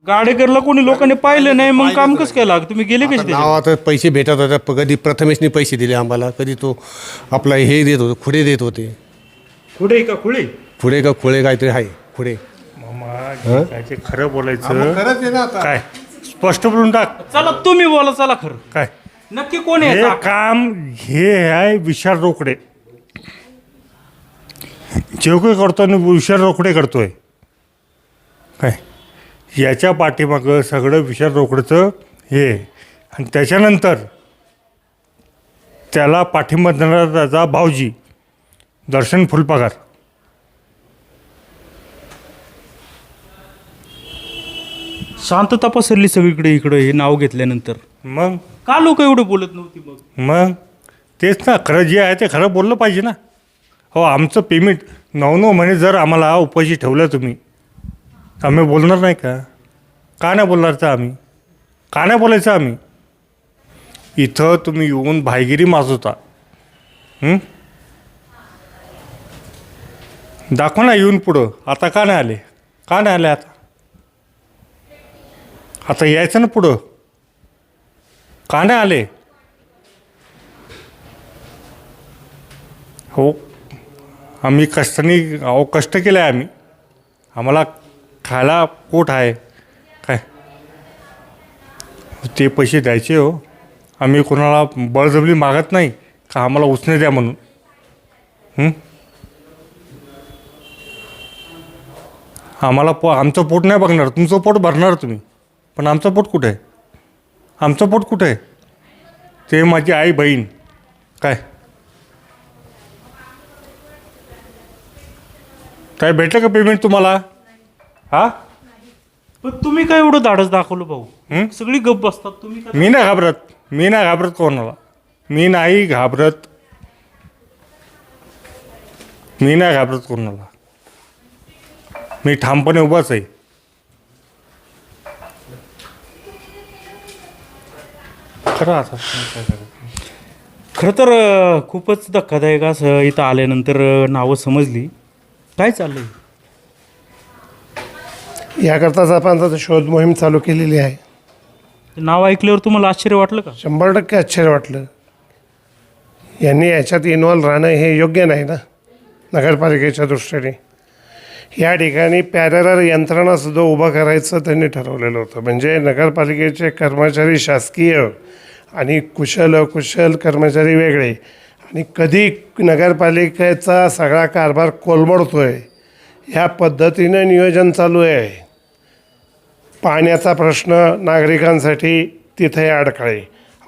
गाडेकरला कोणी लोकांनी पाहिलं नाही, मग काम कसं केलं? तुम्ही गेले कसे त्याच्यात? नावात पैसे भेटत होते, कधी प्रथमेशने पैसे दिले आम्हाला, कधी तो आपला हे देत होतो, खुडे देत होते. खुडे का खुळे? खुडे का खुळे काहीतरी आहे, खुडे. काय ते खरं बोलायचं खरंच आहे ना आता. काय स्पष्ट बोलून टाक. चला तुम्ही बोला, चला खरं काय नक्की कोण आहे हे याचा? काम हे आहे विशाल रोकडे. जे काही करतो ना विशाल रोकडे करतोय. काय याच्या पाठीमागं सगळं विशाल रोकडेचं हे आणि त्याच्यानंतर त्याला पाठिंबा देणारा त्याचा भाऊजी दर्शन फुलपगार. शांतता पसरली सगळीकडे इकडे हे नाव घेतल्यानंतर. मग का लोक एवढे बोलत नव्हती मग? मग तेच ना, खरं जे आहे ते खरं बोललं पाहिजे ना. हो, आमचं पेमेंट 9 महिने जर आम्हाला उपाशी ठेवलं तुम्ही, आम्ही बोलणार नाही का? का नाही बोलणारचं आम्ही? का नाही बोलायचं आम्ही? इथं तुम्ही येऊन भाईगिरी माजवता. दाखवा ना येऊन पुढं. आता का नाही आले? का नाही आले आता? आता यायचं ना पुढं. का नाही आले? हो, आम्ही कष्ट केले आहे आम्ही. आम्हाला खायला पोट आहे काय? ते पैसे द्यायचे हो. आम्ही कोणाला बळजबरी मागत नाही का आम्हाला उसने द्या म्हणून. आम्हाला आमचं पोट नाही बघणार, तुमचं पोट भरणार तुम्ही, पण आमचं पोट कुठं आहे? आमचं पोट कुठं आहे? ते माझी आई बहीण काय भेटलं का पेमेंट तुम्हाला? हा, पण तुम्ही काय एवढं धाडस दाखवलं भाऊ? सगळी गप बसतात, तुम्ही काय? मी नाही घाबरत कोणाला. मी नाही घाबरत कोणाला. मी ठामपणे उभाच आहे. खरं तर खूपच धक्कादायक असं इथं आल्यानंतर नावं समजली. काय चाललंय? याकरताच आपण आता शोध मोहीम चालू केलेली आहे. नाव ऐकल्यावर तुम्हाला आश्चर्य वाटलं का? 100% आश्चर्य वाटलं. यांनी याच्यात इन्व्हॉल्व राहणं हे योग्य नाही ना नगरपालिकेच्या दृष्टीने. या ठिकाणी पॅरलर यंत्रणासुद्धा उभं करायचं त्यांनी ठरवलेलं होतं. म्हणजे नगरपालिकेचे कर्मचारी शासकीय आणि कुशल कर्मचारी वेगळे, आणि कधी नगरपालिकेचा सगळा कारभार कोलमडतो आहे ह्या पद्धतीनं नियोजन चालू आहे. पाण्याचा प्रश्न नागरिकांसाठी तिथे अडथळे,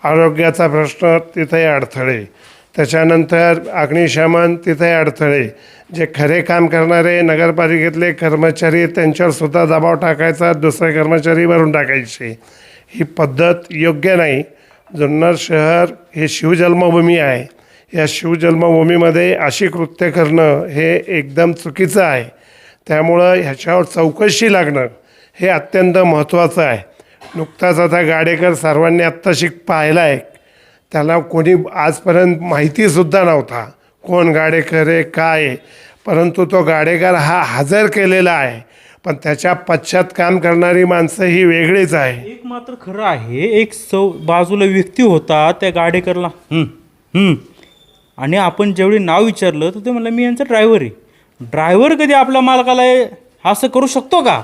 आरोग्याचा प्रश्न तिथे अडथळे, त्याच्यानंतर अग्निशमन तिथे अडथळे. जे खरे काम करणारे नगरपालिकेतले कर्मचारी त्यांच्यावरसुद्धा दबाव टाकायचा, दुसरे कर्मचारी भरून टाकायचे. ही पद्धत योग्य नाही. जुन्नर शहर हे शिवजन्मभूमी आहे. या शिवजन्मभूमीमध्ये अशी कृत्य करणं हे एकदम चुकीचं आहे. त्यामुळं ह्याच्यावर चौकशी लागणं हे अत्यंत महत्त्वाचं आहे. नुकताच आता गाडेकर सर्वांनी आत्ताशी पाहिला आहे. त्याला कोणी आजपर्यंत माहितीसुद्धा नव्हता कोण गाडेकर आहे काय आहे, परंतु तो गाडेकर हा हजर केलेला आहे. पण त्याच्या पश्चात काम करणारी माणसं ही वेगळीच आहे. एक मात्र खरं आहे, एक बाजूला व्यक्ती होता त्या गाडेकरला आणि आपण जेवढे नाव विचारलं तर ते म्हणलं मी यांचा ड्रायव्हर आहे. ड्रायव्हर कधी आपल्या मालकाला असं करू शकतो का?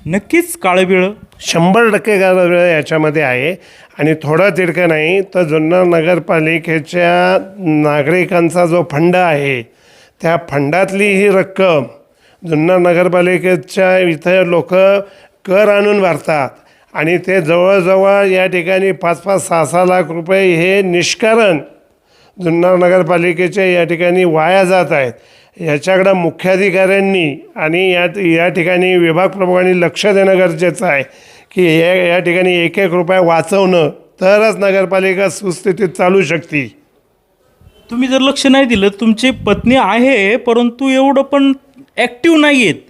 नक्कीच काळबिळं 100% वेळ याच्यामध्ये आहे. आणि थोडं तिरकं नाही तर जुन्नर नगरपालिकेच्या नागरिकांचा जो फंड आहे त्या फंडातली ही रक्कम जुन्नर नगरपालिकेच्या इथं लोक कर आणून भरतात आणि ते जवळजवळ या ठिकाणी 5-5, 6-6 लाख रुपये हे निष्कारण जुन्नर नगरपालिकेच्या या ठिकाणी वाया जात आहेत. याच्याकडं मुख्याधिकाऱ्यांनी आणि या ठिकाणी विभाग प्रमुखांनी लक्ष देणं गरजेचं आहे की या ठिकाणी 1-1 रुपया वाचवणं, तरच नगरपालिका सुस्थितीत चालू शकते. तुम्ही जर लक्ष नाही दिलं, तुमची पत्नी आहे परंतु एवढं पण ॲक्टिव्ह नाही आहेत.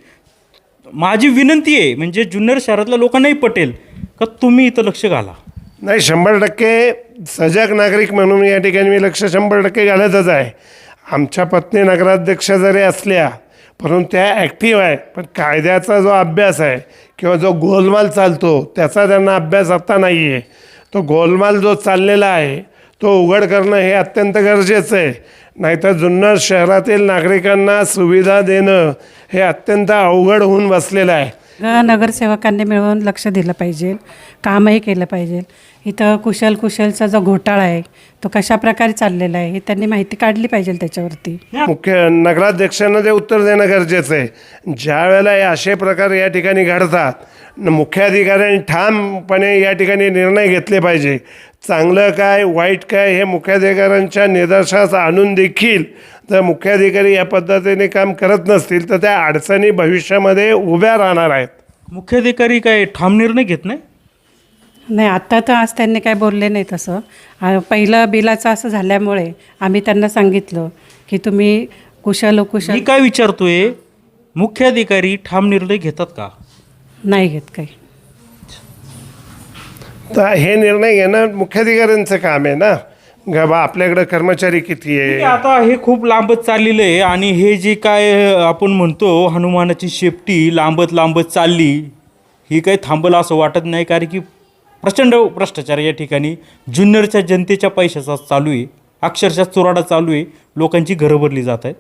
माझी विनंती आहे, म्हणजे जुन्नर शहरातल्या लोकांनाही पटेल का तुम्ही इथं लक्ष घाला. नाही, 100% सजग नागरिक म्हणून या ठिकाणी मी लक्ष 100% घालतच आहे. आमच्या पत्नी नगराध्यक्ष जरी असल्या परंतु त्या ॲक्टिव्ह आहे, पण कायद्याचा जो अभ्यास आहे किंवा जो गोलमाल चालतो त्याचा त्यांना अभ्यास आत्ता नाही आहे. तो गोलमाल जो चाललेला आहे तो उघड करणं हे अत्यंत गरजेचं आहे. नाहीतर जुन्नर शहरातील नागरिकांना सुविधा देणं हे अत्यंत अवघड होऊन बसलेलं आहे. नगरसेवकांनी मिळून लक्ष दिलं पाहिजे, कामही केलं पाहिजे. इथं कुशलचा जो घोटाळा आहे तो कशा प्रकारे चाललेला आहे हे त्यांनी माहिती काढली पाहिजे त्याच्यावरती. मुख्य नगराध्यक्षांना ते उत्तर देणं गरजेचं आहे. ज्या वेळेला हे असे प्रकार या ठिकाणी घडतात मुख्याधिकाऱ्यांनी ठामपणे या ठिकाणी निर्णय घेतले पाहिजे. चांगलं काय वाईट काय हे मुख्याधिकाऱ्यांच्या निदर्शनास आणून देखील जर मुख्याधिकारी या पद्धतीने काम करत नसतील तर त्या अडचणी भविष्यामध्ये उभ्या राहणार आहेत. मुख्याधिकारी काय ठाम निर्णय घेत नाही? नाही, आत्ता तर आज त्यांनी काय बोलले नाही तसं. पहिलं बिलाचं असं झाल्यामुळे आम्ही त्यांना सांगितलं की तुम्ही मी काय विचारतोय, मुख्याधिकारी ठाम निर्णय घेतात का? नाही घेत काही. तर हे निर्णय घेणं मुख्याधिकाऱ्यांचं काम आहे ना. बा आपल्याकडं कर्मचारी किती आहे. आता हे खूप लांबत चाललेलं आहे आणि हे जे काय आपण म्हणतो हनुमानाची शेपटी लांबत चालली, ही काही थांबल असं वाटत नाही. कारण की प्रचंड भ्रष्टाचार या ठिकाणी जुन्नरच्या जनतेच्या पैशाचा चालू आहे, अक्षरशः चुराडा चालू आहे, लोकांची घरं भरली जात आहेत.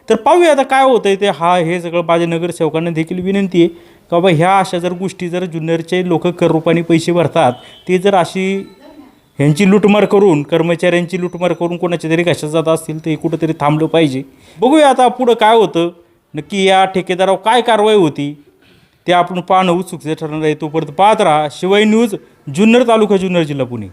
तर पाहूया आता काय होतं आहे ते. हे सगळं माझ्या नगरसेवकांना देखील विनंती आहे का बाबा ह्या अशा जर गोष्टी जर जुन्नरचे लोक कर रूपाने पैसे भरतात ते जर अशी ह्यांची लूटमार करून कर्मचाऱ्यांची लूटमार करून कोणाच्या तरी घशात जात असतील तर हे कुठंतरी थांबलं पाहिजे. बघूया आता पुढं काय होतं, नक्की या ठेकेदारावर काय कारवाई होती ते आपण पाहणं उत्सुकते ठरणार आहे. तोपर्यंत पाहत राहा शिवाय न्यूज, जुन्नर तालुका, जुन्नर जिल्हा, पुणे.